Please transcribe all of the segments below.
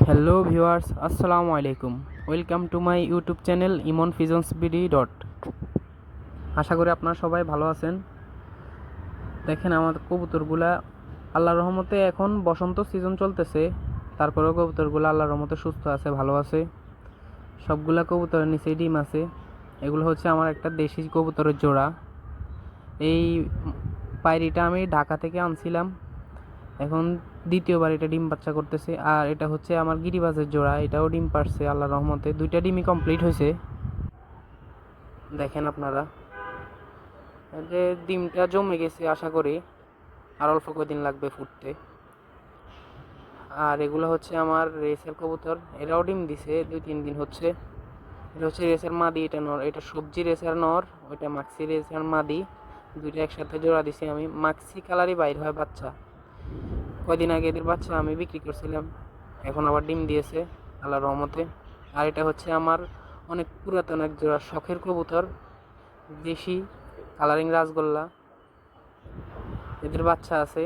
Hello viewers, আসসালামু আলাইকুম। Welcome to my YouTube channel Emon ফিজন্স বিডি ডট। আশা করি আপনারা সবাই ভালো আছেন। দেখেন আমার কবুতরগুলা আল্লাহর রহমতে এখন বসন্ত সিজন চলতেছে, তারপরেও কবুতরগুলো আল্লাহর রহমতে সুস্থ আছে, ভালো আছে। সবগুলা কবুতরের নিচে ডিম আছে। এগুলো হচ্ছে আমার একটা দেশি কবুতরের জোড়া। এই পায়রিটা আমি ঢাকা থেকে আনছিলাম, এখন দ্বিতীয়বার এটা ডিম বাচ্চা করতেছে। আর এটা হচ্ছে আমার গিরিবাজের জোড়া, এটাও ডিম পারছে আল্লাহর রহমতে, দুইটা ডিমই কমপ্লিট হয়েছে। দেখেন আপনারা, যে ডিমটা জমে গেছে, আশা করি আর অল্প কদিন লাগবে ফুটতে। আর এগুলো হচ্ছে আমার রেসের কবুতর, এরাও ডিম দিছে 2-3 দিন হচ্ছে। এটা হচ্ছে রেসের মাদি, এটা নর। এটা সবজি রেসের নর, ওইটা মাক্সি রেসের মাদি। দুইটা একসাথে জোড়া দিছি আমি। মাক্সি কালারই বাইর হয় বাচ্চা। কয়দিন আগে এদের বাচ্চা আমি বিক্রি করছিলাম, এখন আবার ডিম দিয়েছে আল্লাহর রহমতে। আর এটা হচ্ছে আমার অনেক পুরাতন এক জোড়া শখের কবুতর, দেশি কালারিং রাজগোল্লা। এদের বাচ্চা আছে,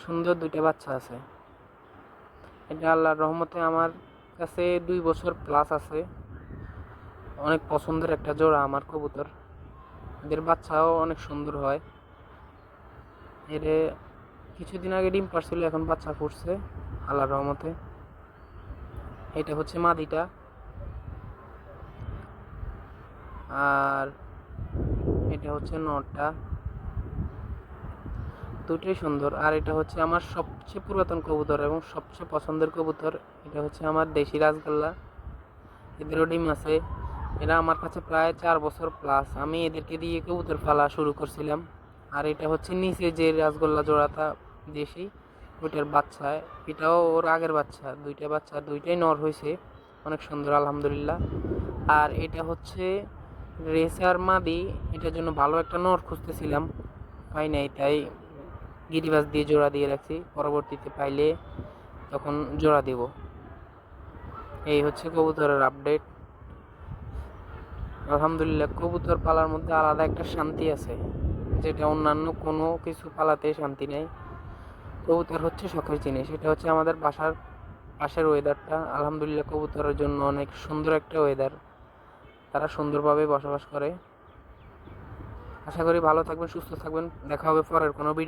সুন্দর দুইটা বাচ্চা আছে। এটা আল্লাহর রহমতে আমার কাছে 2 বছর প্লাস আছে। অনেক পছন্দের একটা জোড়া আমার কবুতর। এদের বাচ্চাও অনেক সুন্দর হয়। এর কিছুদিন আগে ডিম পারছিল, এখন বাচ্চা ফুটছে আল্লাহর রহমতে। এটা হচ্ছে মাদিটা, আর এটা হচ্ছে নটটা। দুটোই সুন্দর। আর এটা হচ্ছে আমার সবচেয়ে পুরাতন কবুতর এবং সবচেয়ে পছন্দের কবুতর, এটা হচ্ছে আমার দেশি রাজগোল্লা। এদেরও ডিম আছে। এরা আমার কাছে প্রায় 4 বছর প্লাস, আমি এদেরকে দিয়ে কবুতর পালা শুরু করছিলাম। আর এটা হচ্ছে নিচে যে রাজগোল্লা জোড়াটা দেশি, ওইটার বাচ্চা। এটাও ওর আগের বাচ্চা, দুইটা বাচ্চা, দুইটাই নর হয়েছে, অনেক সুন্দর আলহামদুলিল্লাহ। আর এটা হচ্ছে রেসার মাদি, এটার জন্য ভালো একটা নর খুঁজতেছিলাম, পাই নাই, তাই গিরিবাজ দিয়ে জোড়া দিয়ে রাখছি, পরবর্তীতে পাইলে তখন জোড়া দেব। এই হচ্ছে কবুতরের আপডেট। আলহামদুলিল্লাহ, কবুতর পালার মধ্যে আলাদা একটা শান্তি আছে, যেটা অন্যান্য কোনো কিছু পালাতে শান্তি নেই। কবুতর হচ্ছে শখের জিনিস। এটা হচ্ছে আমাদের বাসার পাশের ওয়েদারটা, আলহামদুলিল্লাহ কবুতরের জন্য অনেক সুন্দর একটা ওয়েদার, তারা সুন্দরভাবে বসবাস করে। আশা করি ভালো থাকবেন, সুস্থ থাকবেন। দেখা হবে পরের কোনো ভিডিও।